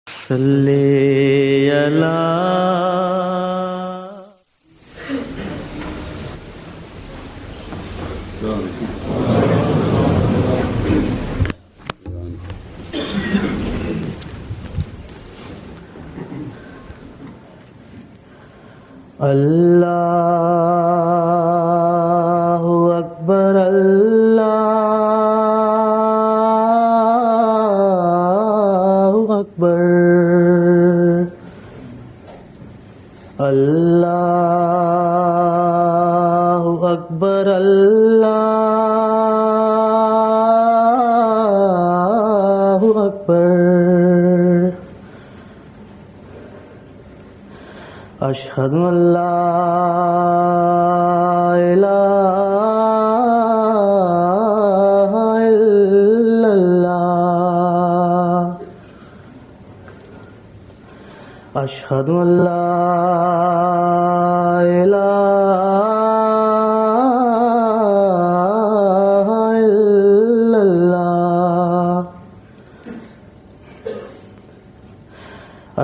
सल्ले अला अल्लाहु अकबर अल्लाहु अकबर अल्लाहु अकबर अल्लाहु अकबर अशहदु अल्ला इलाहा इल्लल्लाह अशहदु अल्ला इलाहा इल्लल्लाह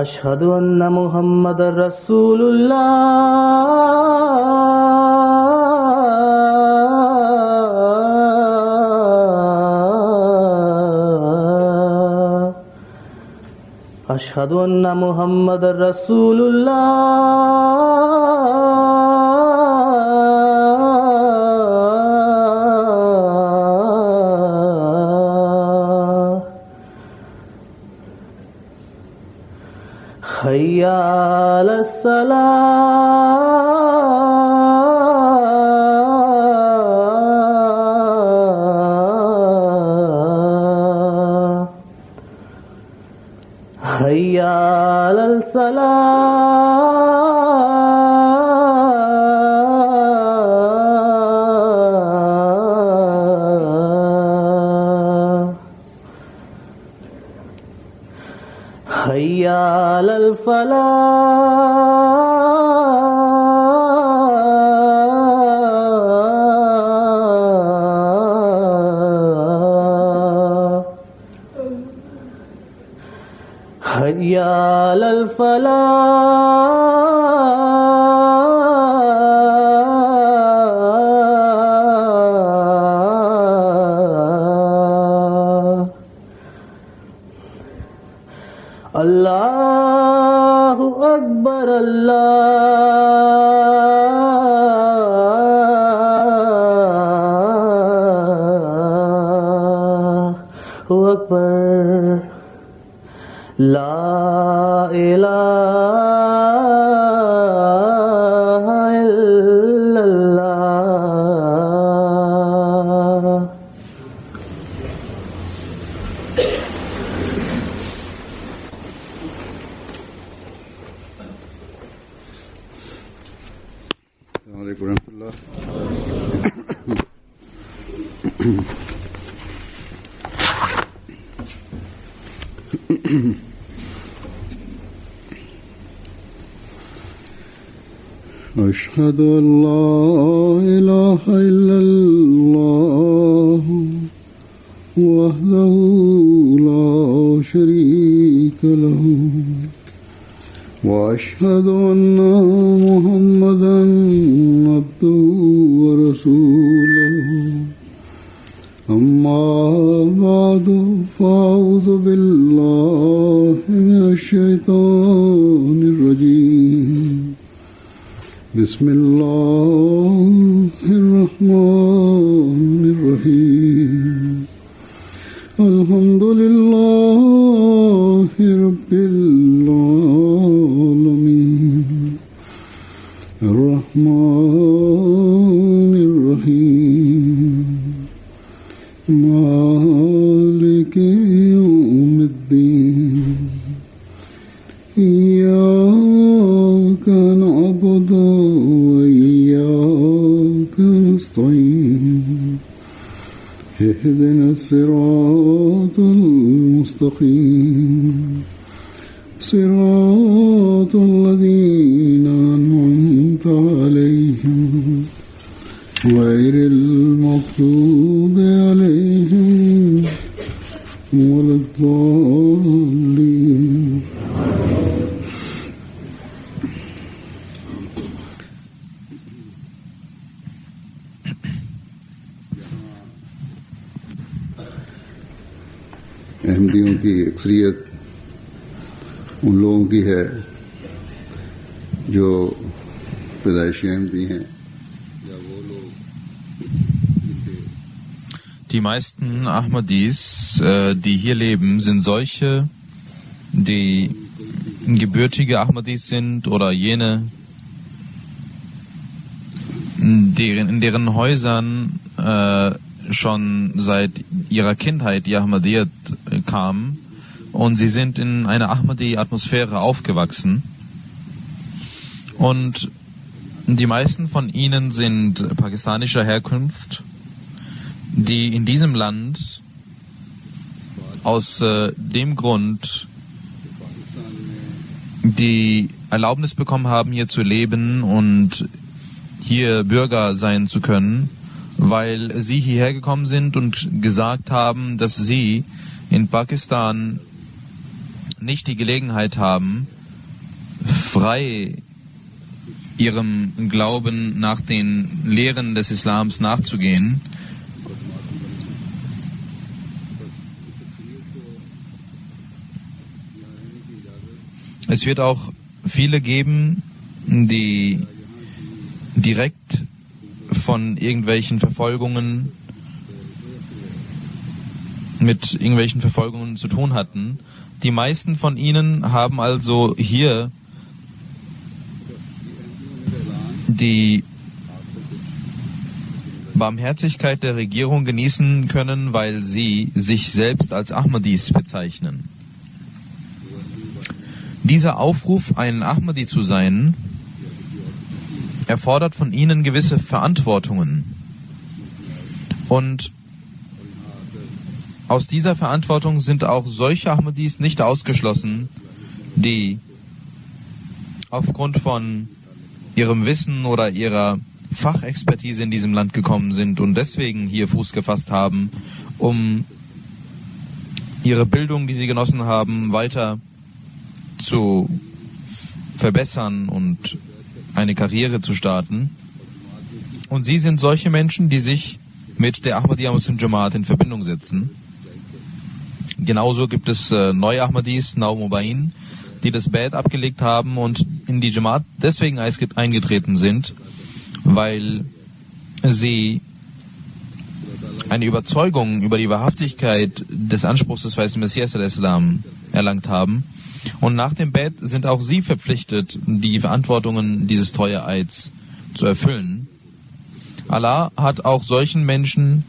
अशहदु अन्ना मुहम्मदर रसूलुल्लाह अशहदु अन्ना मुहम्मदर रसूलुल्लाह हय्या अलस्सलाह हय्या अलल फलाह हय्या अलल फलाह हय्या अलल फलाह अल्लाहु अकबर अल्लाहु अकबर ला इलाहा इल्लल्लाह अस्सलामुअलैकुम रहमतुल्लाह। أشهد أن لا إله إلا الله وحده لا شريك له وأشهد أن محمدا عبده ورسوله أما بعد فأعوذ بالله من الشيطان الرجيم بسم الله الرحمن الرحيم الحمد لله رب العالمين الرحمن الرحيم مالك يوم الدين إياك نعبد وإياك نستعين اهدنا الصراط المستقيم صراط الذين أنعمت عليهم غير المغضوب عليهم ولا الضالين अक्सरियत उन लोगों की है जो पैदाइशी अहमदी हैं या वो लोग Die meisten Ahmadis, die hier leben, sind solche, die gebürtige Ahmadis sind oder jene, in deren Häusern schon seit ihrer Kindheit die Ahmadiyyat kam und sie sind in einer Ahmadi-Atmosphäre aufgewachsen. Und die meisten von ihnen sind pakistanischer Herkunft, die in diesem Land aus dem Grund die Erlaubnis bekommen haben, hier zu leben und hier Bürger sein zu können, weil sie hierher gekommen sind und gesagt haben, dass sie in Pakistan nicht die Gelegenheit haben, frei ihrem Glauben nach den Lehren des Islams nachzugehen. Es wird auch viele geben, die direkt von irgendwelchen Verfolgungen zu tun hatten. Die meisten von ihnen haben also hier die Barmherzigkeit der Regierung genießen können, weil sie sich selbst als Ahmadis bezeichnen. Dieser Aufruf, ein Ahmadi zu sein, erfordert von ihnen gewisse Verantwortungen. Und aus dieser Verantwortung sind auch solche Ahmadis nicht ausgeschlossen, die aufgrund von ihrem Wissen oder ihrer Fachexpertise in diesem Land gekommen sind und deswegen hier Fuß gefasst haben, um ihre Bildung, die sie genossen haben, weiter zu verbessern und eine Karriere zu starten. Und sie sind solche Menschen, die sich mit der Ahmadiyya Muslim Jamaat in Verbindung setzen. Genauso gibt es neue Ahmadis, Naumubain, die das Bai'at abgelegt haben und in die Jamaat deswegen eingetreten sind, weil sie eine Überzeugung über die Wahrhaftigkeit des Anspruchs des weißen Messias al-Islam erlangt haben. Und nach dem Bai'at sind auch sie verpflichtet, die Verantwortungen dieses Treueeids zu erfüllen. Allah hat auch solchen Menschen,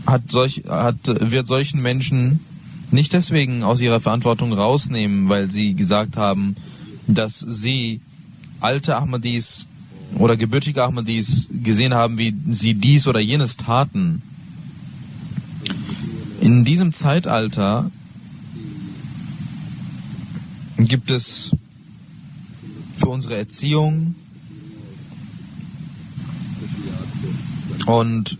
wird solchen Menschen nicht deswegen aus ihrer Verantwortung rausnehmen, weil sie gesagt haben, dass sie alte Ahmadis oder gebürtige Ahmadis gesehen haben, wie sie dies oder jenes taten. In diesem Zeitalter gibt es für unsere Erziehung und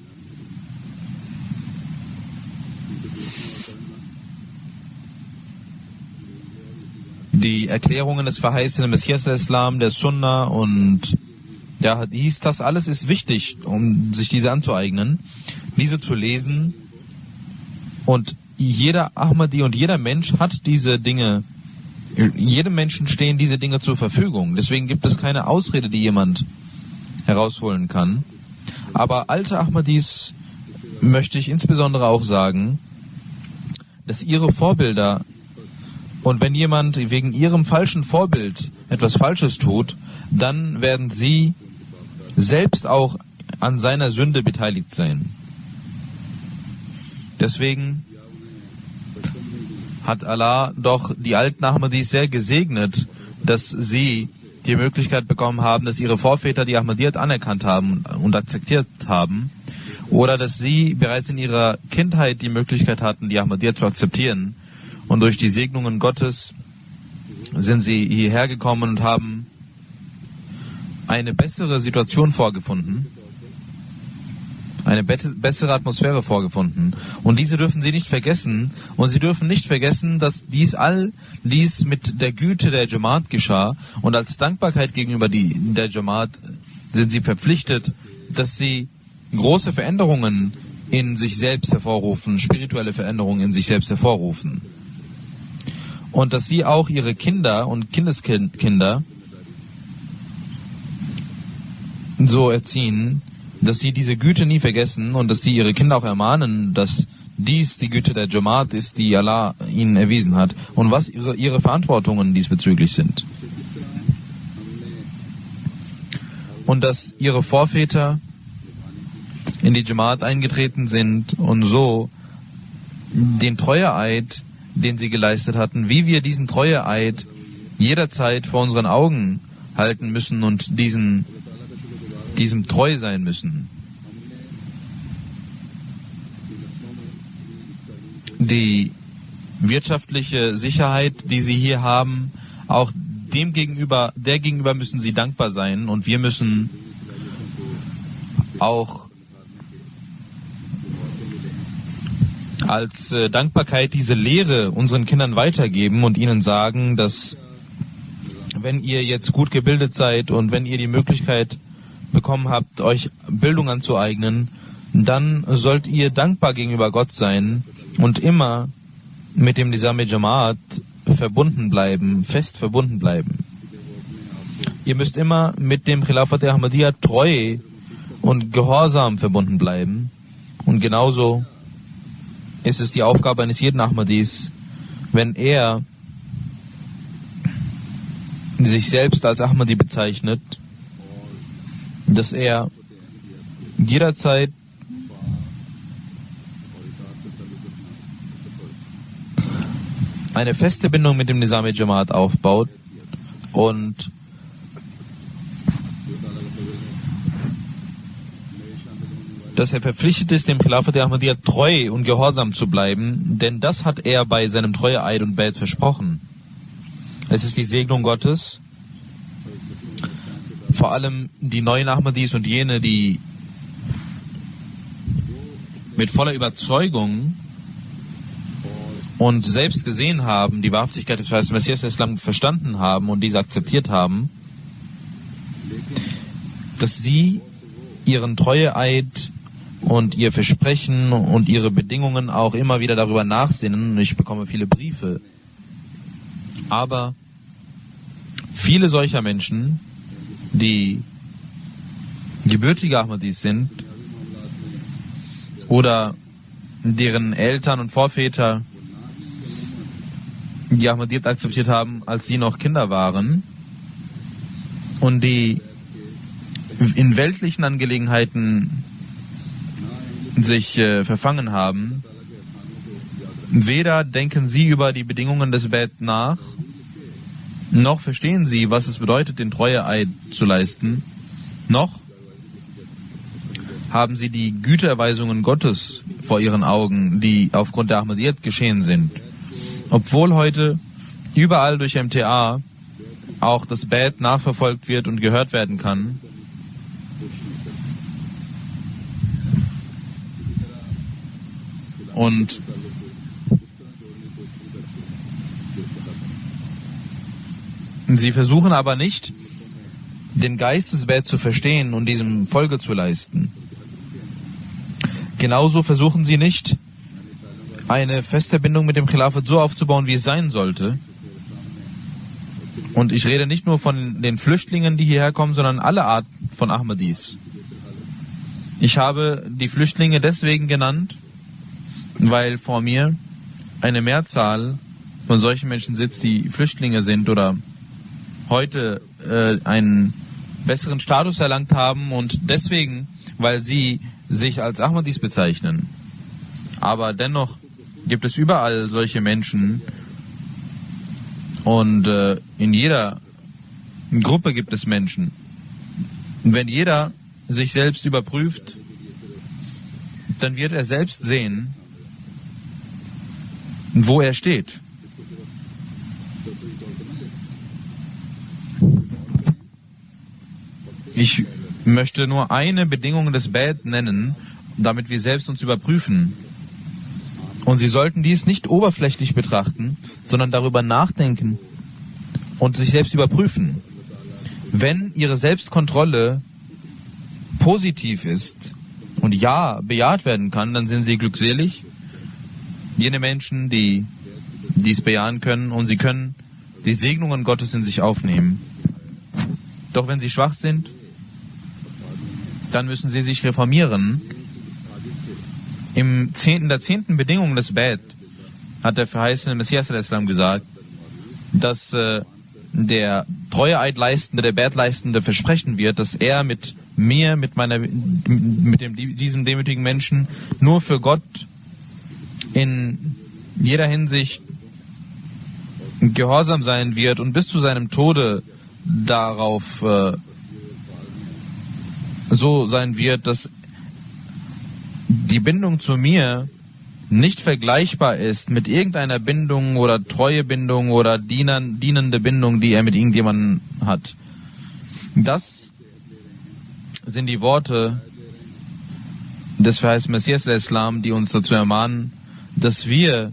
die Erklärungen des verheißenen Messias al-Islam, der Sunna und der Hadith, das alles ist wichtig, um sich diese anzueignen, diese zu lesen. Und jeder Ahmadi und jeder Mensch hat diese Dinge, jedem Menschen stehen diese Dinge zur Verfügung. Deswegen gibt es keine Ausrede, die jemand herausholen kann. Aber alte Ahmadis möchte ich insbesondere auch sagen, dass ihre Vorbilder, und wenn jemand wegen ihrem falschen Vorbild etwas Falsches tut, dann werden sie selbst auch an seiner Sünde beteiligt sein. Deswegen hat Allah doch die alten Ahmadis sehr gesegnet, dass sie die Möglichkeit bekommen haben, dass ihre Vorväter die Ahmadiyyat anerkannt haben und akzeptiert haben, oder dass sie bereits in ihrer Kindheit die Möglichkeit hatten, die Ahmadiyyat zu akzeptieren. Und durch die Segnungen Gottes sind sie hierher gekommen und haben eine bessere Situation vorgefunden, eine bessere Atmosphäre vorgefunden. Und diese dürfen sie nicht vergessen. Und sie dürfen nicht vergessen, dass dies mit der Güte der Jamaat geschah. Und als Dankbarkeit gegenüber der Jamaat sind sie verpflichtet, dass sie große Veränderungen in sich selbst hervorrufen, spirituelle Veränderungen in sich selbst hervorrufen. und dass sie auch ihre Kinder und Kindeskinder so erziehen, dass sie diese Güte nie vergessen und dass sie ihre Kinder auch ermahnen, dass dies die Güte der Jamaat ist, die Allah ihnen erwiesen hat und was ihre Verantwortungen diesbezüglich sind. Und dass ihre Vorväter in die Jamaat eingetreten sind und so den Treueeid, den sie geleistet hatten, wie wir diesen Treueeid jederzeit vor unseren Augen halten müssen und diesem treu sein müssen. Die wirtschaftliche Sicherheit, die sie hier haben, auch der gegenüber müssen sie dankbar sein und wir müssen auch als Dankbarkeit diese Lehre unseren Kindern weitergeben und ihnen sagen, dass wenn ihr jetzt gut gebildet seid und wenn ihr die Möglichkeit bekommen habt, euch Bildung anzueignen, dann sollt ihr dankbar gegenüber Gott sein und immer mit dem Nizam Jamaat verbunden bleiben, fest verbunden bleiben. Ihr müsst immer mit dem Khilafat Ahmadiyya treu und gehorsam verbunden bleiben. Und genauso ist es die Aufgabe eines jeden Ahmadis, wenn er sich selbst als Ahmadi bezeichnet, dass er jederzeit eine feste Bindung mit dem Nizam Jamaat aufbaut und dass er verpflichtet ist, dem Khilafat Ahmadiyya treu und gehorsam zu bleiben, denn das hat er bei seinem Treueeid und Bait versprochen. Es ist die Segnung Gottes, vor allem die neuen Ahmadis und jene, die mit voller Überzeugung und selbst gesehen haben, die Wahrhaftigkeit des Messias Islam verstanden haben und diese akzeptiert haben, dass sie ihren Treueeid und ihr Versprechen und ihre Bedingungen auch immer wieder darüber nachsinnen. Ich bekomme viele Briefe. Aber viele solcher Menschen, die gebürtige Ahmadis sind oder deren Eltern und Vorväter die Ahmadiyyat akzeptiert haben, als sie noch Kinder waren und die in weltlichen Angelegenheiten sich verfangen haben, weder denken sie über die Bedingungen des Bait nach, noch verstehen sie, was es bedeutet, den Treueeid zu leisten, noch haben sie die Gütererweisungen Gottes vor ihren Augen, die aufgrund der Ahmadiyyat geschehen sind. Obwohl heute überall durch MTA auch das Bait nachverfolgt wird und gehört werden kann, und sie versuchen aber nicht, den Geist des Bait zu verstehen und diesem Folge zu leisten. Genauso versuchen sie nicht, eine feste Bindung mit dem Khilafat so aufzubauen, wie es sein sollte. Und ich rede nicht nur von den Flüchtlingen, die hierher kommen, sondern alle Arten von Ahmadis. Ich habe die Flüchtlinge deswegen genannt, weil vor mir eine Mehrzahl von solchen Menschen sitzt, die Flüchtlinge sind oder heute einen besseren Status erlangt haben und deswegen, weil sie sich als Ahmadis bezeichnen. Aber dennoch gibt es überall solche Menschen und in jeder Gruppe gibt es Menschen. Und wenn jeder sich selbst überprüft, dann wird er selbst sehen, wo er steht. Ich möchte nur eine Bedingung des Bait nennen, damit wir selbst uns überprüfen. Und Sie sollten dies nicht oberflächlich betrachten, sondern darüber nachdenken und sich selbst überprüfen. Wenn Ihre Selbstkontrolle positiv ist und ja, bejaht werden kann, dann sind Sie glückselig. Jene Menschen, die dies bejahen können und sie können die Segnungen Gottes in sich aufnehmen. Doch wenn sie schwach sind, dann müssen sie sich reformieren. In der 10. Bedingung des Bet hat der verheißene Messias a.s. gesagt, dass der Treueeid leistende, der Bet leistende versprechen wird, dass er mit mir, diesem demütigen Menschen nur für Gott in jeder Hinsicht gehorsam sein wird und bis zu seinem Tode darauf so sein wird, dass die Bindung zu mir nicht vergleichbar ist mit irgendeiner Bindung oder Treuebindung oder dienende Bindung, die er mit irgendjemandem hat. Das sind die Worte des verheißenen Messias al-Islam, die uns dazu ermahnen, dass wir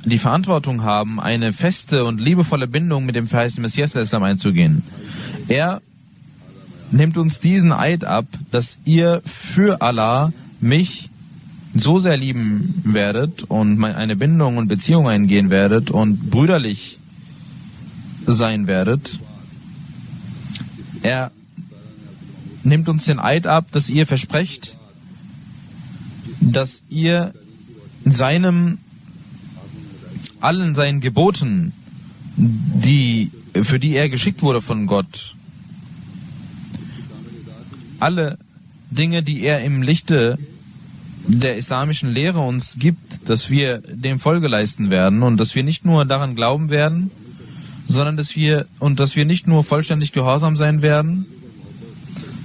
die Verantwortung haben, eine feste und liebevolle Bindung mit dem verheißenen Messias al-Islam einzugehen. Er nimmt uns diesen Eid ab, dass ihr für Allah mich so sehr lieben werdet und eine Bindung und Beziehung eingehen werdet und brüderlich sein werdet. Er nimmt uns den Eid ab, dass ihr versprecht, dass ihr allen seinen Geboten, für die er geschickt wurde von Gott, alle Dinge, die er im Lichte der islamischen Lehre uns gibt, dass wir dem Folge leisten werden und dass wir nicht nur daran glauben werden, sondern dass wir nicht nur vollständig gehorsam sein werden,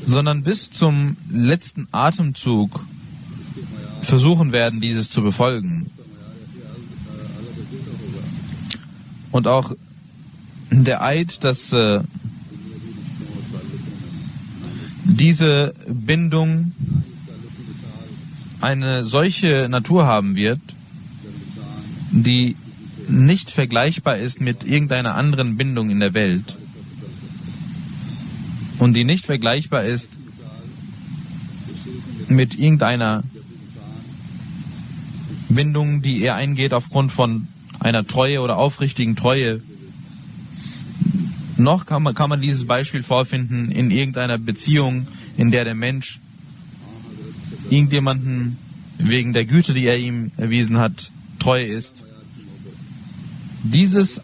sondern bis zum letzten Atemzug versuchen werden, dieses zu befolgen. Und auch der Eid, dass diese Bindung eine solche Natur haben wird, die nicht vergleichbar ist mit irgendeiner anderen Bindung in der Welt und die nicht vergleichbar ist mit irgendeiner Bindung, die er eingeht aufgrund von einer Treue oder aufrichtigen Treue. Noch kann man dieses Beispiel vorfinden in irgendeiner Beziehung, in der der Mensch irgendjemanden wegen der Güte, die er ihm erwiesen hat, treu ist. Dieses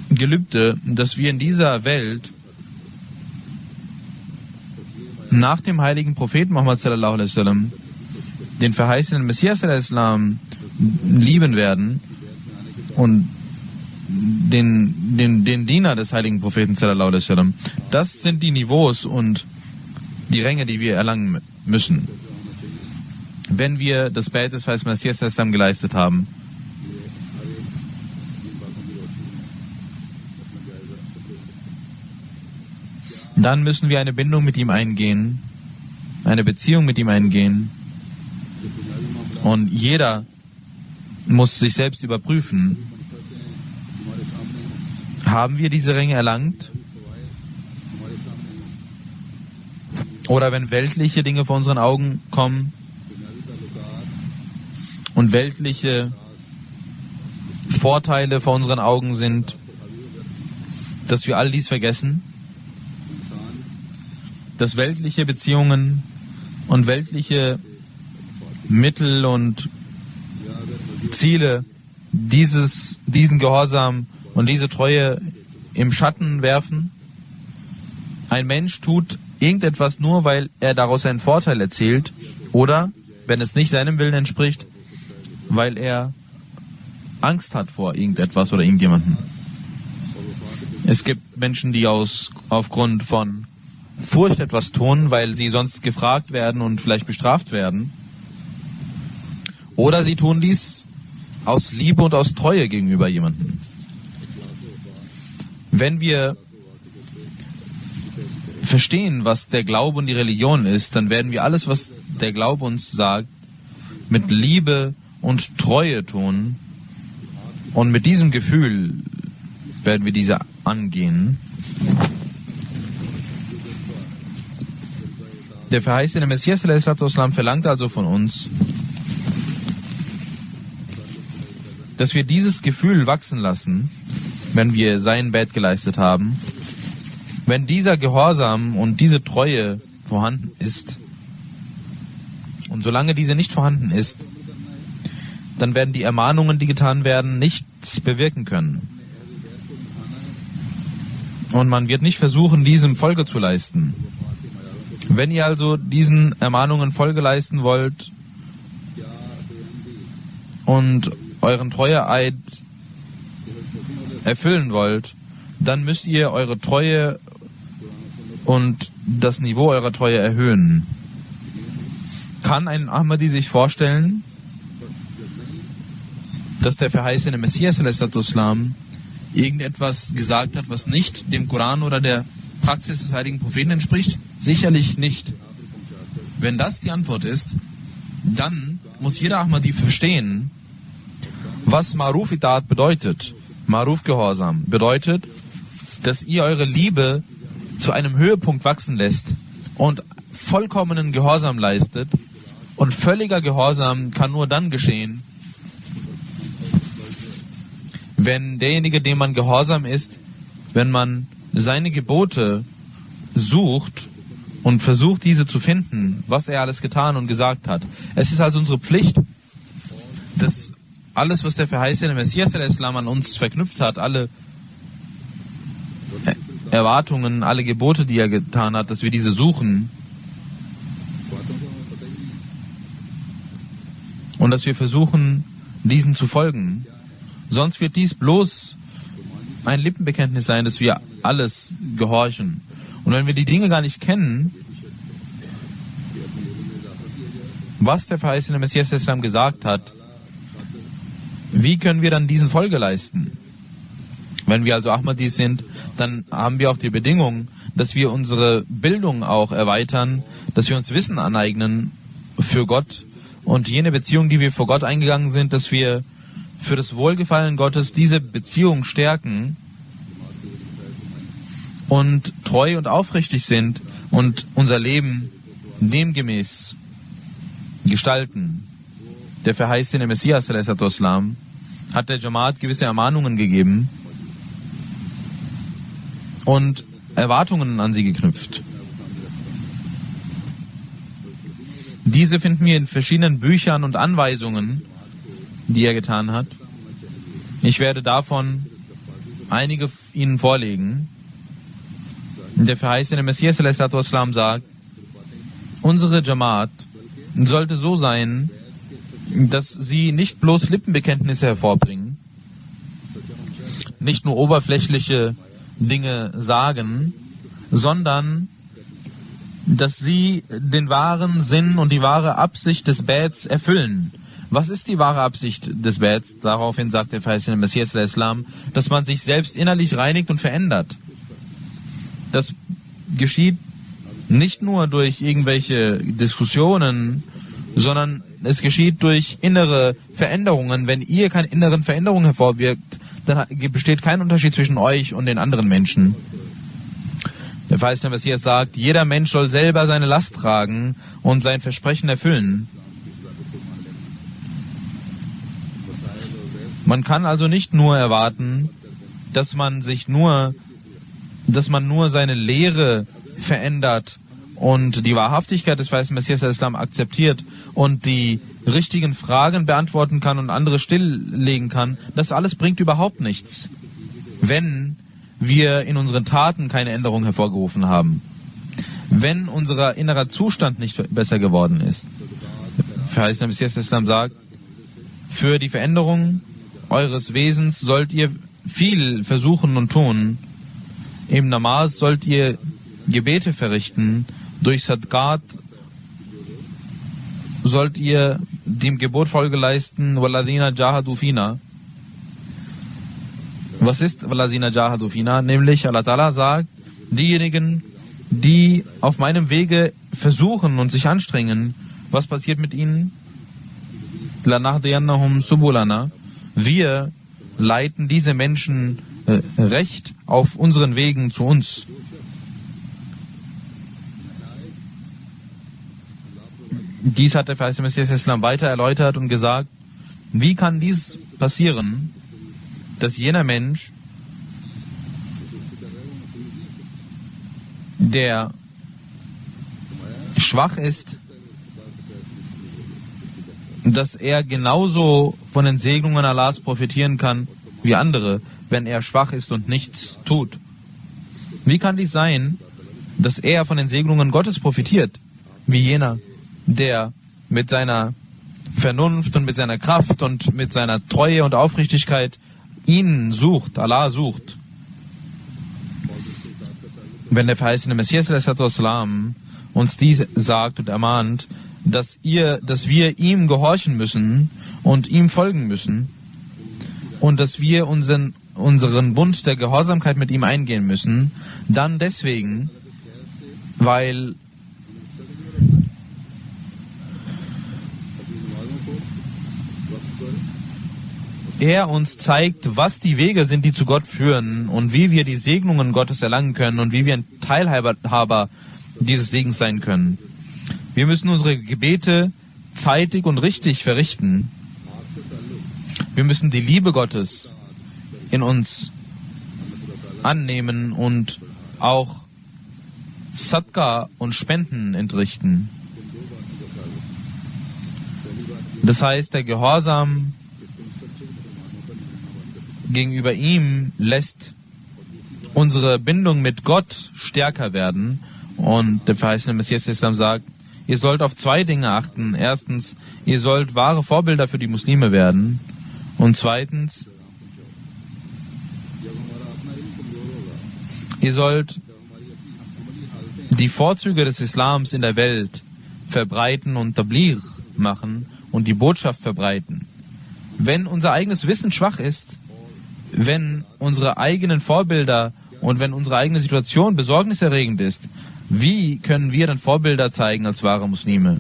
Gelübde, dass wir in dieser Welt nach dem heiligen Propheten Muhammad sallallahu alaihi wasallam den verheißenen Messias al-Islam lieben werden und den Diener des heiligen Propheten sallallahu alaihi wasallam, das sind die Niveaus und die Ränge, die wir erlangen müssen, wenn wir das Beit des verheißenen Messias al-Islam geleistet haben. Dann müssen wir eine Bindung mit ihm eingehen, eine Beziehung mit ihm eingehen. Und jeder muss sich selbst überprüfen. Haben wir diese Ränge erlangt? Oder wenn weltliche Dinge vor unseren Augen kommen und weltliche Vorteile vor unseren Augen sind, dass wir all dies vergessen? Dass weltliche Beziehungen und weltliche Mittel und Ziele diesen Gehorsam und diese Treue im Schatten werfen? Ein Mensch tut irgendetwas nur, weil er daraus einen Vorteil erzielt, oder, wenn es nicht seinem Willen entspricht, weil er Angst hat vor irgendetwas oder irgendjemandem. Es gibt Menschen, die aufgrund von Furcht etwas tun, weil sie sonst gefragt werden und vielleicht bestraft werden. Oder sie tun dies aus Liebe und aus Treue gegenüber jemandem. Wenn wir verstehen, was der Glaube und die Religion ist, dann werden wir alles, was der Glaube uns sagt, mit Liebe und Treue tun. Und mit diesem Gefühl werden wir diese angehen. Der verheißene Messias a.s. verlangt also von uns, dass wir dieses Gefühl wachsen lassen, wenn wir sein Bett geleistet haben, wenn dieser Gehorsam und diese Treue vorhanden ist. Und solange diese nicht vorhanden ist, dann werden die Ermahnungen, die getan werden, nichts bewirken können. Und man wird nicht versuchen, diesem Folge zu leisten. Wenn ihr also diesen Ermahnungen Folge leisten wollt und euren Treueeid erfüllen wollt, dann müsst ihr eure Treue und das Niveau eurer Treue erhöhen. Kann ein Ahmadi sich vorstellen, dass der verheißene Messias ﷺ irgendetwas gesagt hat, was nicht dem Koran oder der Praxis des heiligen Propheten entspricht? Sicherlich nicht. Wenn das die Antwort ist, dann muss jeder Ahmadi verstehen, was Maruf Itaat bedeutet. Maruf Gehorsam bedeutet, dass ihr eure Liebe zu einem Höhepunkt wachsen lässt und vollkommenen Gehorsam leistet. Und völliger Gehorsam kann nur dann geschehen, wenn derjenige, dem man gehorsam ist, wenn man seine Gebote sucht und versucht, diese zu finden, was er alles getan und gesagt hat. Es ist also unsere Pflicht, dass alles, was der verheißene Messias an uns verknüpft hat, alle Erwartungen, alle Gebote, die er getan hat, dass wir diese suchen und dass wir versuchen, diesen zu folgen. Sonst wird dies bloß ein Lippenbekenntnis sein, dass wir alles gehorchen. Und wenn wir die Dinge gar nicht kennen, was der verheißene Messias Islam gesagt hat, wie können wir dann diesen Folge leisten? Wenn wir also Ahmadis sind, dann haben wir auch die Bedingung, dass wir unsere Bildung auch erweitern, dass wir uns Wissen aneignen für Gott und jene Beziehung, die wir vor Gott eingegangen sind, dass wir für das Wohlgefallen Gottes diese Beziehung stärken und treu und aufrichtig sind und unser Leben demgemäß gestalten. Der verheißene Messias ﷺ hat der Jamaat gewisse Ermahnungen gegeben und Erwartungen an sie geknüpft. Diese finden wir in verschiedenen Büchern und Anweisungen, die er getan hat. Ich werde davon einige Ihnen vorlegen. Der verheißene Messias ﷺ sagt, unsere Jamaat sollte so sein, dass sie nicht bloß Lippenbekenntnisse hervorbringen, nicht nur oberflächliche Dinge sagen, sondern dass sie den wahren Sinn und die wahre Absicht des Bets erfüllen. Was ist die wahre Absicht des Bets? Daraufhin sagt der verheißene Messias ﷺ, dass man sich selbst innerlich reinigt und verändert. Das geschieht nicht nur durch irgendwelche Diskussionen, sondern es geschieht durch innere Veränderungen. Wenn ihr keine inneren Veränderungen hervorwirkt, dann besteht kein Unterschied zwischen euch und den anderen Menschen. Der verheißene Messias sagt, jeder Mensch soll selber seine Last tragen und sein Versprechen erfüllen. Man kann also nicht nur erwarten, dass man nur seine Lehre verändert und die Wahrhaftigkeit des verheißenen Messias Islam akzeptiert und die richtigen Fragen beantworten kann und andere stilllegen kann. Das alles bringt überhaupt nichts, wenn wir in unseren Taten keine Änderung hervorgerufen haben. Wenn unser innerer Zustand nicht besser geworden ist. Der verheißene Messias Islam sagt, für die Veränderung eures Wesens sollt ihr viel versuchen und tun. Im Namaz sollt ihr Gebete verrichten. Durch Sadqat sollt ihr dem Gebot Folge leisten. Walladhina jahadu fina. Was ist Walladhina jahadu fina? Nämlich Allah Ta'ala sagt, diejenigen, die auf meinem Wege versuchen und sich anstrengen, was passiert mit ihnen? Lanahdiyannahum subulana. Wir leiten diese Menschen recht auf unseren Wegen zu uns. Dies hat der verheißene Messias Islam weiter erläutert und gesagt, Wie kann dies passieren, dass jener Mensch, der schwach ist, dass er genauso von den Segnungen Allahs profitieren kann wie andere, wenn er schwach ist und nichts tut? Wie kann dies sein, dass er von den Segnungen Gottes profitiert, wie jener, der mit seiner Vernunft und mit seiner Kraft und mit seiner Treue und Aufrichtigkeit ihn sucht, Allah sucht? Wenn der verheißene Messias uns dies sagt und ermahnt, dass wir ihm gehorchen müssen und ihm folgen müssen und dass wir unseren Bund der Gehorsamkeit mit ihm eingehen müssen, dann deswegen, weil er uns zeigt, was die Wege sind, die zu Gott führen und wie wir die Segnungen Gottes erlangen können und wie wir ein Teilhaber dieses Segens sein können. Wir müssen unsere Gebete zeitig und richtig verrichten. Wir müssen die Liebe Gottes in uns annehmen und auch Sadqa und Spenden entrichten. Das heißt, der Gehorsam gegenüber ihm lässt unsere Bindung mit Gott stärker werden. Und der verheißene Messias Islam sagt, ihr sollt auf zwei Dinge achten. Erstens, ihr sollt wahre Vorbilder für die Muslime werden. Und zweitens, ihr sollt die Vorzüge des Islams in der Welt verbreiten und Tabligh machen und die Botschaft verbreiten. Wenn unser eigenes Wissen schwach ist, wenn unsere eigenen Vorbilder und wenn unsere eigene Situation besorgniserregend ist, wie können wir dann Vorbilder zeigen als wahre Muslime?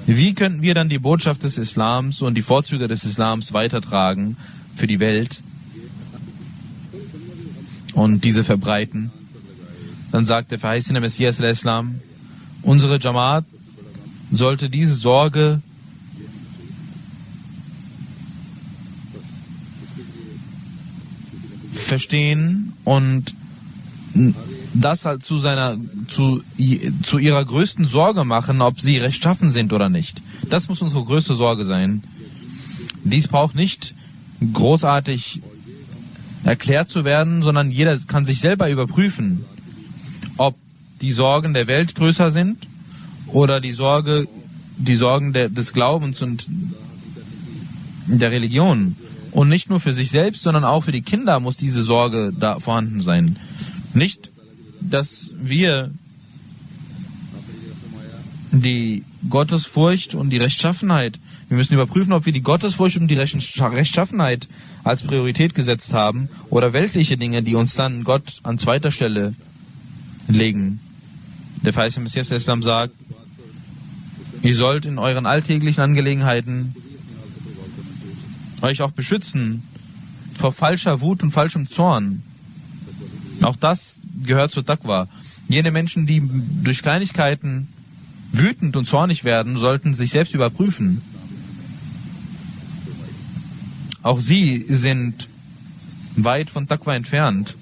Wie könnten wir dann die Botschaft des Islams und die Vorzüge des Islams weitertragen für die Welt und diese verbreiten? Dann sagt der verheißene Messias al-Islam, unsere Jamaat sollte diese Sorge verstehen und das halt zu ihrer größten Sorge machen, ob sie rechtschaffen sind oder nicht. Das muss unsere größte Sorge sein. Dies braucht nicht großartig erklärt zu werden, sondern jeder kann sich selber überprüfen, ob die Sorgen der Welt größer sind oder die Sorgen des Glaubens und der Religion. Und nicht nur für sich selbst, sondern auch für die Kinder muss diese Sorge da vorhanden sein. Nicht, dass wir die Gottesfurcht und die Rechtschaffenheit, wir müssen überprüfen, ob wir die Gottesfurcht und die Rechtschaffenheit als Priorität gesetzt haben oder weltliche Dinge, die uns dann Gott an zweiter Stelle legen. Der verheißene Messias der Islam sagt, ihr sollt in euren alltäglichen Angelegenheiten euch auch beschützen vor falscher Wut und falschem Zorn. Auch das gehört zur Taqwa. Jene Menschen, die durch Kleinigkeiten wütend und zornig werden, sollten sich selbst überprüfen. Auch sie sind weit von Taqwa entfernt.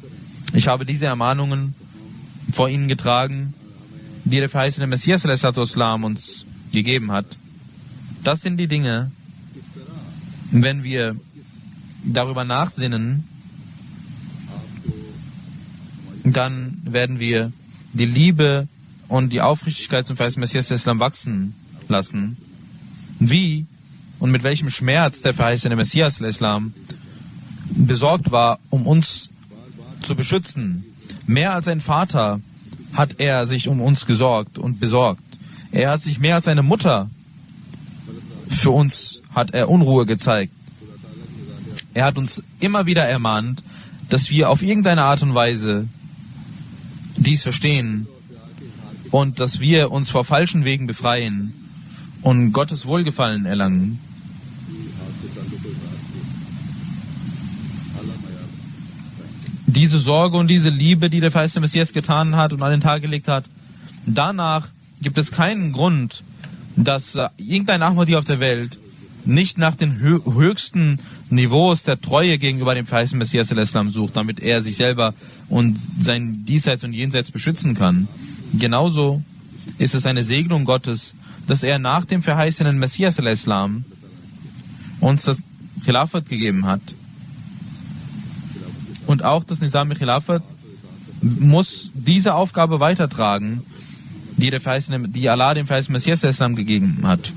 Ich habe diese Ermahnungen vor ihnen getragen, die der verheißene Messias al-Islam uns gegeben hat. Das sind die Dinge, wenn wir darüber nachsinnen, dann werden wir die Liebe und die Aufrichtigkeit zum verheißenen Messias Islam wachsen lassen. Wie und mit welchem Schmerz der verheißene Messias Islam besorgt war, um uns zu beschützen. Mehr als ein Vater hat er sich um uns gesorgt und besorgt. Er hat sich mehr als eine Mutter für uns hat er Unruhe gezeigt. Er hat uns immer wieder ermahnt, dass wir auf irgendeine Art und Weise dies verstehen und dass wir uns vor falschen Wegen befreien und Gottes Wohlgefallen erlangen. Diese Sorge und diese Liebe, die der verheißene Messias getan hat und an den Tag gelegt hat, danach gibt es keinen Grund, dass irgendein Ahmadi auf der Welt nicht nach den höchsten Niveaus der Treue gegenüber dem verheißenen Messias al-Islam sucht, damit er sich selber und sein Diesseits und Jenseits beschützen kann. Genauso ist es eine Segnung Gottes, dass er nach dem verheißenen Messias al-Islam uns das Khilafat gegeben hat. Und auch das Nizam al-Khilafat muss diese Aufgabe weitertragen, die Allah dem verheißenen Messias al-Islam gegeben hat.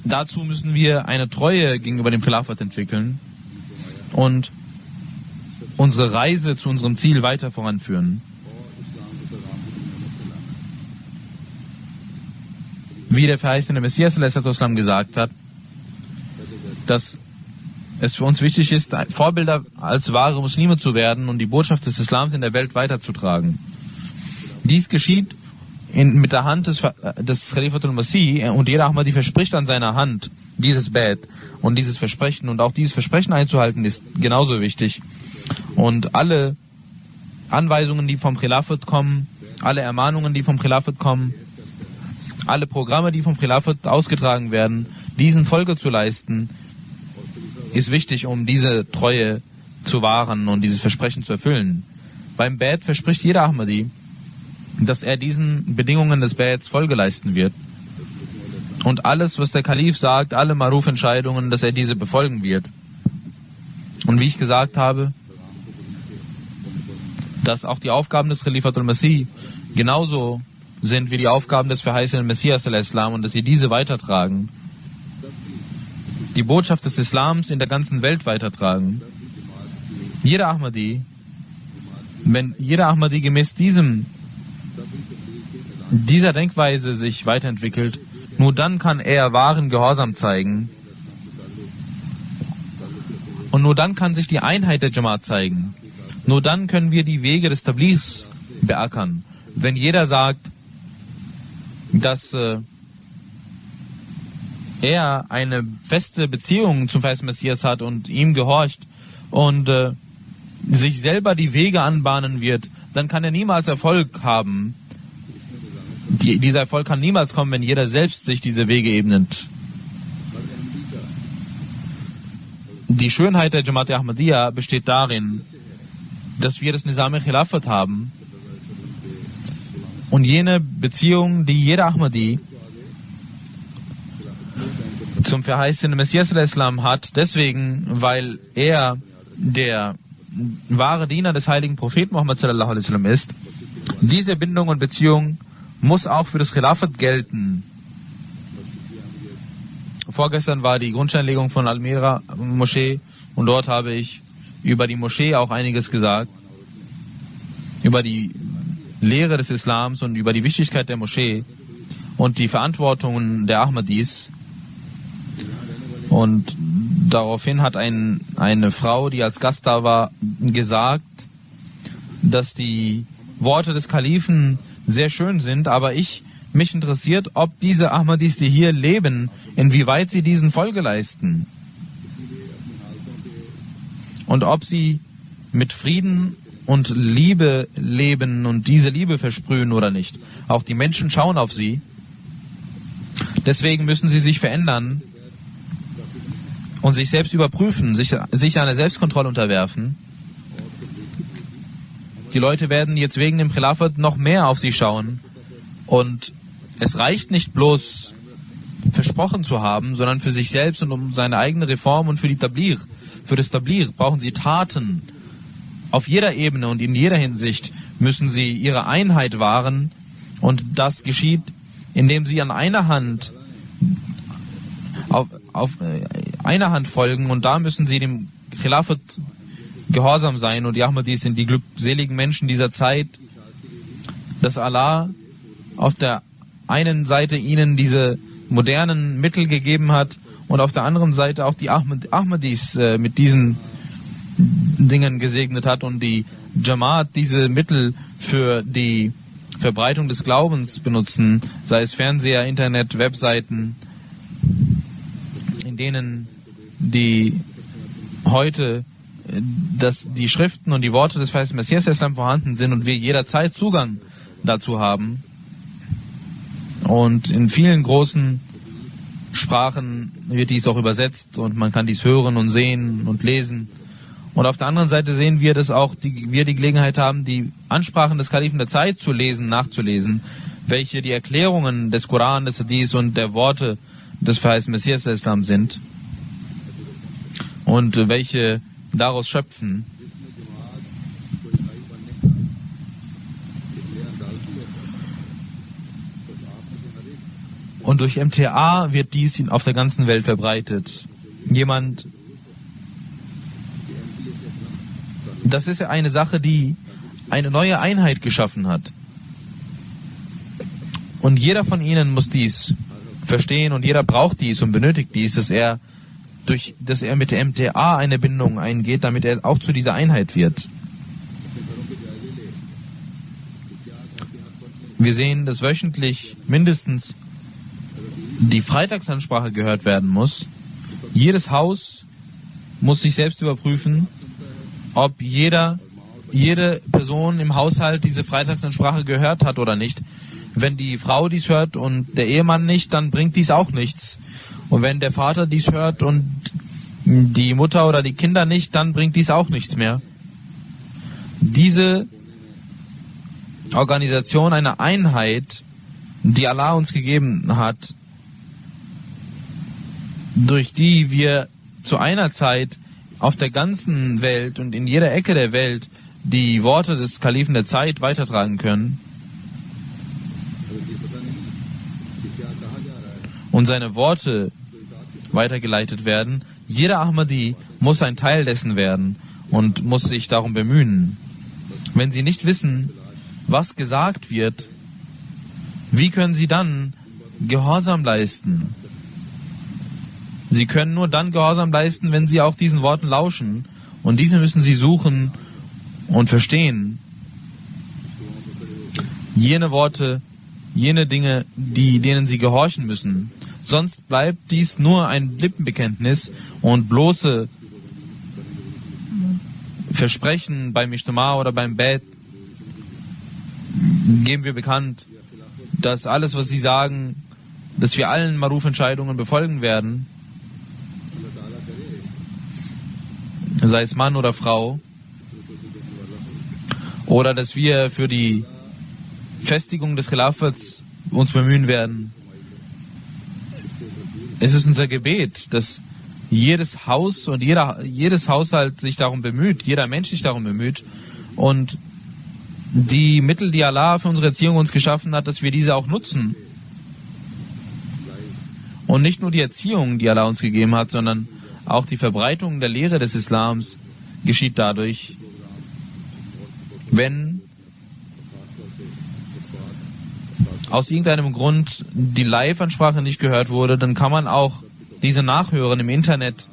Dazu müssen wir eine Treue gegenüber dem Khilafat entwickeln und unsere Reise zu unserem Ziel weiter voranführen. Wie der verheißene Messias al-Islam gesagt hat, dass es für uns wichtig ist, Vorbilder als wahre Muslime zu werden und die Botschaft des Islams in der Welt weiterzutragen. Dies geschieht mit der Hand des Khalifatul Masih, und jeder Ahmadi verspricht an seiner Hand dieses Bait und dieses Versprechen, und auch dieses Versprechen einzuhalten ist genauso wichtig. Und alle Anweisungen, die vom Khilafat kommen, alle Ermahnungen, die vom Khilafat kommen, alle Programme, die vom Khilafat ausgetragen werden, diesen Folge zu leisten, ist wichtig, um diese Treue zu wahren und dieses Versprechen zu erfüllen. Beim Bait verspricht jeder Ahmadi, dass er diesen Bedingungen des Baits Folge leisten wird. Und alles, was der Kalif sagt, alle Maruf-Entscheidungen, dass er diese befolgen wird. Und wie ich gesagt habe, dass auch die Aufgaben des Khalifatul Masih genauso sind wie die Aufgaben des verheißenen Messias al-Islam und dass sie diese weitertragen. Die Botschaft des Islams in der ganzen Welt weitertragen. Jeder Ahmadi, wenn jeder Ahmadi gemäß dieser Denkweise sich weiterentwickelt, nur dann kann er wahren Gehorsam zeigen. Und nur dann kann sich die Einheit der Jamaat zeigen. Nur dann können wir die Wege des Tablighs beackern. Wenn jeder sagt, dass er eine feste Beziehung zum verheißenen Messias hat und ihm gehorcht und sich selber die Wege anbahnen wird, dann kann er niemals Erfolg haben. Dieser Erfolg kann niemals kommen, wenn jeder selbst sich diese Wege ebnet. Die Schönheit der Jamaat Ahmadiyya besteht darin, dass wir das Nizam al-Khilafat haben und jene Beziehung, die jeder Ahmadi zum verheißenen Messias al-Islam hat, deswegen, weil er der wahre Diener des heiligen Propheten Muhammad sallallahu alaihi wasallam ist. Diese Bindung und Beziehung muss auch für das Khilafat gelten. Vorgestern war die Grundsteinlegung von Almira Moschee und dort habe ich über die Moschee auch einiges gesagt, über die Lehre des Islams und über die Wichtigkeit der Moschee und die Verantwortungen der Ahmadis. Und daraufhin hat eine Frau, die als Gast da war, gesagt, dass die Worte des Kalifen sehr schön sind, aber mich interessiert, ob diese Ahmadis, die hier leben, inwieweit sie diesen Folge leisten. Und ob sie mit Frieden und Liebe leben und diese Liebe versprühen oder nicht. Auch die Menschen schauen auf sie. Deswegen müssen sie sich verändern und sich selbst überprüfen, sich einer Selbstkontrolle unterwerfen. Die Leute werden jetzt wegen dem Khilafat noch mehr auf sie schauen. Und es reicht nicht bloß versprochen zu haben, sondern für sich selbst und um seine eigene Reform und für das Tabligh brauchen sie Taten. Auf jeder Ebene und in jeder Hinsicht müssen sie ihre Einheit wahren. Und das geschieht, indem sie an einer Hand auf einer Hand folgen, und da müssen sie dem Khilafat gehorsam sein. Und die Ahmadis sind die glückseligen Menschen dieser Zeit, dass Allah auf der einen Seite ihnen diese modernen Mittel gegeben hat und auf der anderen Seite auch die Ahmadis mit diesen Dingen gesegnet hat und die Jamaat diese Mittel für die Verbreitung des Glaubens benutzen, sei es Fernseher, Internet, Webseiten, in denen die heute dass die Schriften und die Worte des verheißenen Messias Islam vorhanden sind und wir jederzeit Zugang dazu haben. Und in vielen großen Sprachen wird dies auch übersetzt und man kann dies hören und sehen und lesen. Und auf der anderen Seite sehen wir, dass auch wir die Gelegenheit haben, die Ansprachen des Kalifen der Zeit zu lesen, nachzulesen, welche die Erklärungen des Koran, des Hadith und der Worte des verheißenen Messias des Islam sind und welche daraus schöpfen. Und durch MTA wird dies auf der ganzen Welt verbreitet. Das ist ja eine Sache, die eine neue Einheit geschaffen hat. Und jeder von ihnen muss dies verstehen und jeder braucht dies und benötigt dies, dass er mit der MTA eine Bindung eingeht, damit er auch zu dieser Einheit wird. Wir sehen, dass wöchentlich mindestens die Freitagsansprache gehört werden muss. Jedes Haus muss sich selbst überprüfen, ob jede Person im Haushalt diese Freitagsansprache gehört hat oder nicht. Wenn die Frau dies hört und der Ehemann nicht, dann bringt dies auch nichts. Und wenn der Vater dies hört und die Mutter oder die Kinder nicht, dann bringt dies auch nichts mehr. Diese Organisation, eine Einheit, die Allah uns gegeben hat, durch die wir zu einer Zeit auf der ganzen Welt und in jeder Ecke der Welt die Worte des Kalifen der Zeit weitertragen können und seine Worte weitergeleitet werden. Jeder Ahmadi muss ein Teil dessen werden und muss sich darum bemühen. Wenn sie nicht wissen, was gesagt wird, wie können sie dann Gehorsam leisten? Sie können nur dann Gehorsam leisten, wenn sie auch diesen Worten lauschen. Und diese müssen sie suchen und verstehen. Jene Worte, jene Dinge, denen sie gehorchen müssen. Sonst bleibt dies nur ein Lippenbekenntnis und bloße Versprechen beim Ijtima oder beim Bet. Geben wir bekannt, dass alles, was sie sagen, dass wir allen Maruf-Entscheidungen befolgen werden, sei es Mann oder Frau, oder dass wir für die Festigung des Khilafats uns bemühen werden. Es ist unser Gebet, dass jedes Haus und jedes Haushalt sich darum bemüht, jeder Mensch sich darum bemüht und die Mittel, die Allah für unsere Erziehung uns geschaffen hat, dass wir diese auch nutzen. Und nicht nur die Erziehung, die Allah uns gegeben hat, sondern auch die Verbreitung der Lehre des Islams geschieht dadurch, wenn aus irgendeinem Grund die Live-Ansprache nicht gehört wurde, dann kann man auch diese nachhören im Internet,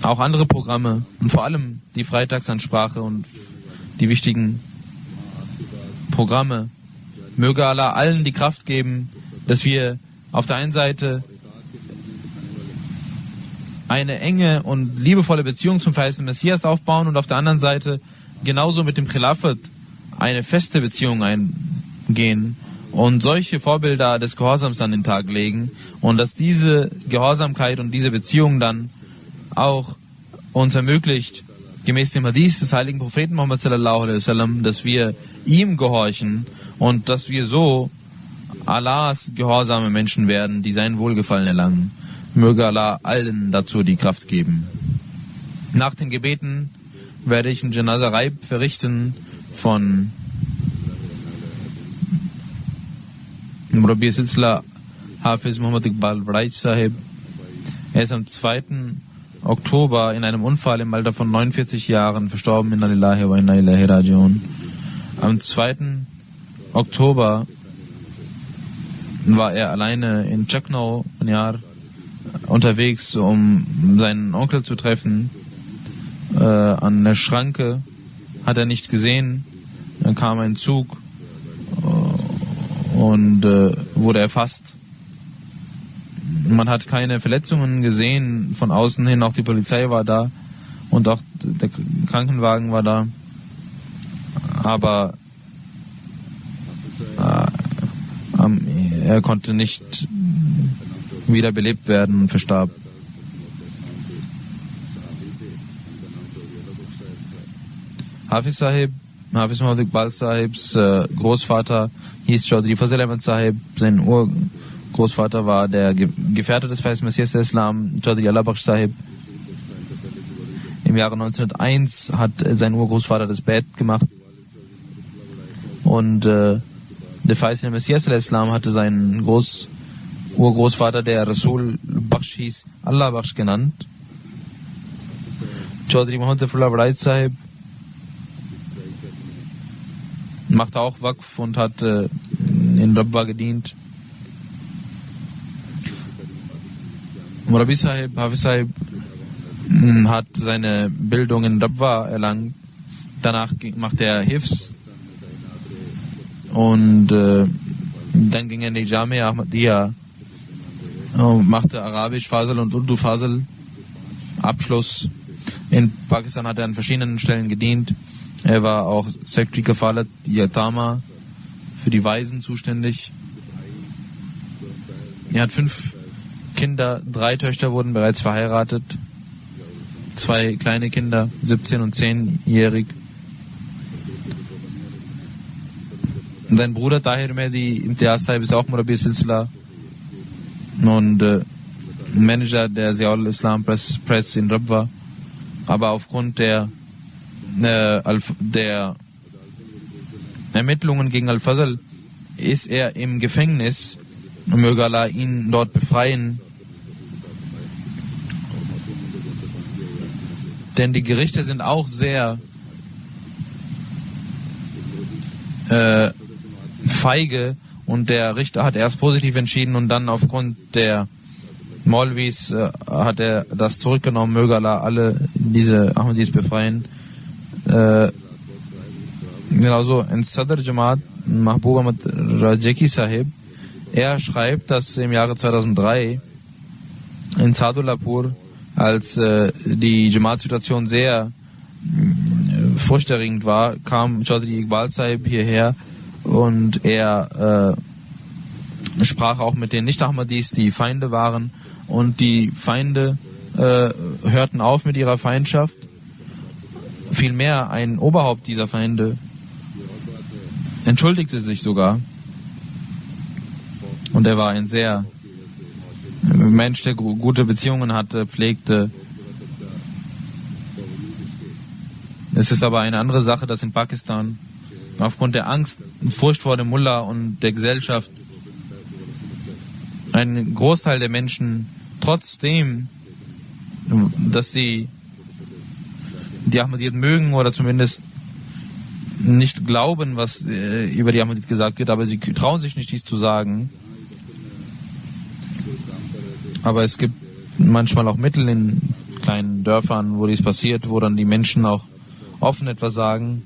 auch andere Programme und vor allem die Freitagsansprache und die wichtigen Programme. Möge Allah allen die Kraft geben, dass wir auf der einen Seite eine enge und liebevolle Beziehung zum verheißenen Messias aufbauen und auf der anderen Seite genauso mit dem Khilafat eine feste Beziehung eingehen und solche Vorbilder des Gehorsams an den Tag legen und dass diese Gehorsamkeit und diese Beziehung dann auch uns ermöglicht, gemäß dem Hadith des heiligen Propheten Muhammad sallallahu alaihi wasallam, dass wir ihm gehorchen und dass wir so Allahs gehorsame Menschen werden, die sein Wohlgefallen erlangen. Möge Allah allen dazu die Kraft geben. Nach den Gebeten werde ich ein Janaza Raib verrichten von Murabbi Silsila Hafiz Muhammad Iqbal Waraij Sahib. Er ist am 2. Oktober in einem Unfall im Alter von 49 Jahren verstorben. Inna lillahi wa inna ilaihi raji'un. Am 2. Oktober war er alleine in Chaknau, Banyar, unterwegs, um seinen Onkel zu treffen. An der Schranke hat er nicht gesehen. Dann kam ein Zug und wurde erfasst. Man hat keine Verletzungen gesehen von außen hin, auch die Polizei war da und auch der Krankenwagen war da. Aber Er konnte nicht wiederbelebt werden und verstarb. Hafiz Muhammad Iqbal Sahibs Großvater hieß Chaudhry Fazil Ahmad Sahib. Sein Urgroßvater war der Gefährte des Verheißten Messias des Islam, Chaudhry Allah Bakhsh Sahib. Im Jahre 1901 hat sein Urgroßvater das Bai'at gemacht. Und der Verheißene Messias des Islam hatte seinen Urgroßvater, der Rasul Bakhsh hieß, Allah Bakhsh genannt. Chaudhry Muhammad Zafrullah Wadaid Sahib machte auch Waqf und hat in Rabwa gedient. Hafiz Sahib hat seine Bildung in Rabwa erlangt. Danach machte er Hifz und dann ging er in die Jamia Ahmadiyya und machte Arabisch Fazl und Urdu Fazl Abschluss. In Pakistan hat er an verschiedenen Stellen gedient. Er war auch Secretary Kafalat Yatama für die Waisen zuständig. Er hat 5 Kinder, 3 Töchter wurden bereits verheiratet, 2 kleine Kinder, 17 und 10-jährig. Sein Bruder Tahir Mehdi Imtiaz Sahib ist auch Murabi Silsila und Manager der Ziaul Islam Press in Rabwa. Aber aufgrund der Ermittlungen gegen Al-Fazl ist er im Gefängnis und möge Allah ihn dort befreien. Denn die Gerichte sind auch sehr feige und der Richter hat erst positiv entschieden und dann aufgrund der Maulvis hat er das zurückgenommen. Möge Allah alle diese Ahmadis befreien. Genauso in Sadr Jamaat Mahbub Ahmad Rajeki Sahib, er schreibt, dass im Jahre 2003 in Sadullapur, als die Jamaat-Situation sehr furchterregend war, kam Chaudhry Iqbal Sahib hierher und er sprach auch mit den Nicht-Ahmadis, die Feinde waren, und die Feinde hörten auf mit ihrer Feindschaft. Vielmehr ein Oberhaupt dieser Feinde entschuldigte sich sogar. Und er war ein sehr Mensch, der gute Beziehungen hatte, pflegte. Es ist aber eine andere Sache, dass in Pakistan aufgrund der Angst und Furcht vor dem Mullah und der Gesellschaft ein Großteil der Menschen, trotzdem, dass sie die Ahmadiyyat mögen oder zumindest nicht glauben, was über die Ahmadiyyat gesagt wird, aber sie trauen sich nicht, dies zu sagen. Aber es gibt manchmal auch Mittel in kleinen Dörfern, wo dies passiert, wo dann die Menschen auch offen etwas sagen.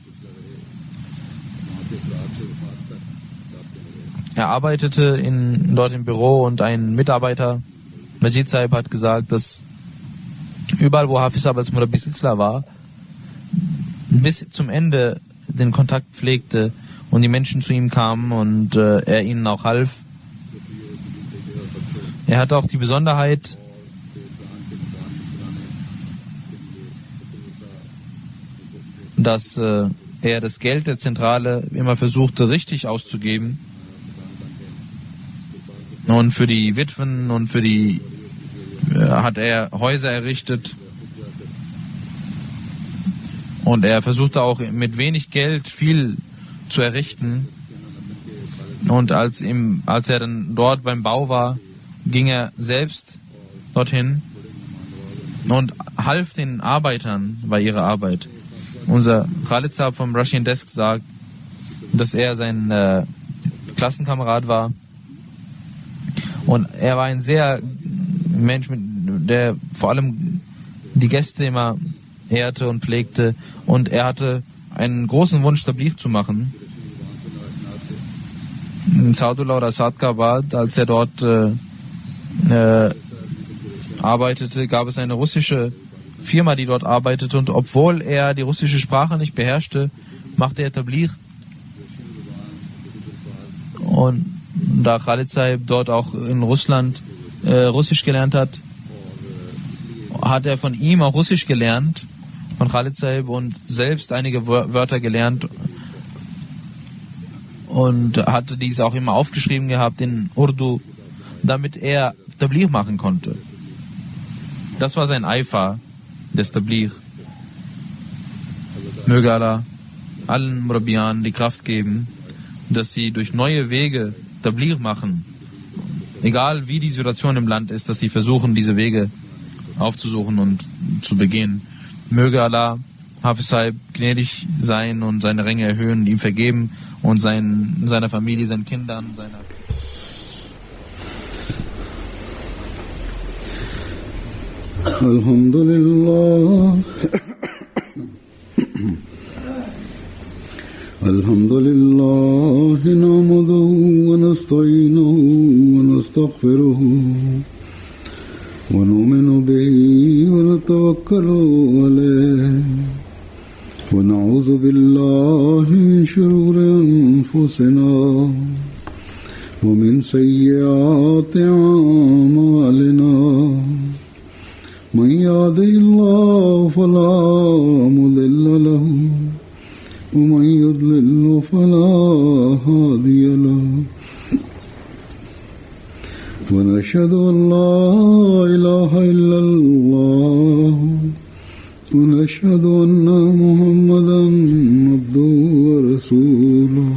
Er arbeitete dort im Büro und ein Mitarbeiter, Majid Sahib, hat gesagt, dass überall, wo Hafiz Sahib als Murabi Silsila war, bis zum Ende den Kontakt pflegte und die Menschen zu ihm kamen und er ihnen auch half. Er hatte auch die Besonderheit, dass er das Geld der Zentrale immer versuchte, richtig auszugeben. Und für die Witwen und für die hat er Häuser errichtet. Und er versuchte auch mit wenig Geld viel zu errichten. Und als er dann dort beim Bau war, ging er selbst dorthin und half den Arbeitern bei ihrer Arbeit. Unser Khalid Saab vom Russian Desk sagt, dass er sein Klassenkamerad war. Und er war ein sehr Mensch, der vor allem die Gäste immer ehrte und pflegte. Und er hatte einen großen Wunsch, Tabligh zu machen. In Saudullah oder Sadqabad, als er dort arbeitete, gab es eine russische Firma, die dort arbeitete. Und obwohl er die russische Sprache nicht beherrschte, machte er Tabligh. Und da Khalid Sahib dort auch in Russland Russisch gelernt hat, hat er von ihm auch Russisch gelernt, von Khalid Sahib, und selbst einige Wörter gelernt und hatte dies auch immer aufgeschrieben gehabt in Urdu, damit er Tabligh machen konnte. Das war sein Eifer des Tabligh. Möge Allah allen Murabbiyan die Kraft geben, dass sie durch neue Wege Tabligh machen, egal wie die Situation im Land ist, dass sie versuchen, diese Wege aufzusuchen und zu begehen. Möge Allah Hafiz Sahib gnädig sein und seine Ränge erhöhen, ihm vergeben und seiner Familie, seinen Kindern, seiner... Alhamdulillah. Alhamdulillah nahmaduhu wa nasta'inuhu wa nastaghfiruhu wa nu'minu bihi wa natawakkalu alayhi wa na'udhu billahi min shururi anfusina wa min sayyiati a'malina. من يهده الله فلا مضل له ومن يضلل فلا هادي له ونشهد أن لا إله إلا الله ونشهد أن محمدا عبده ورسوله.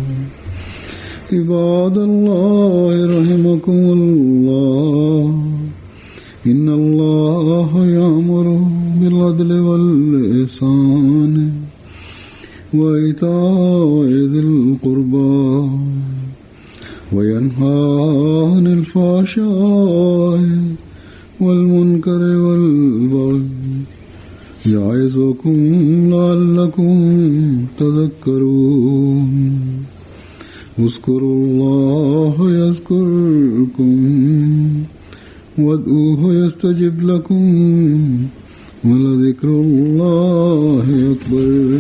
عباد الله رحمكم الله، إن الله يأمر بالعدل والإحسان وإيتاء ذي القربى وينهى عن الفحشاء والمنكر والبغي يعظكم لعلكم تذكرون. اذكروا الله يذكركم وادعوه يستجب لكم ولذكر الله أكبر.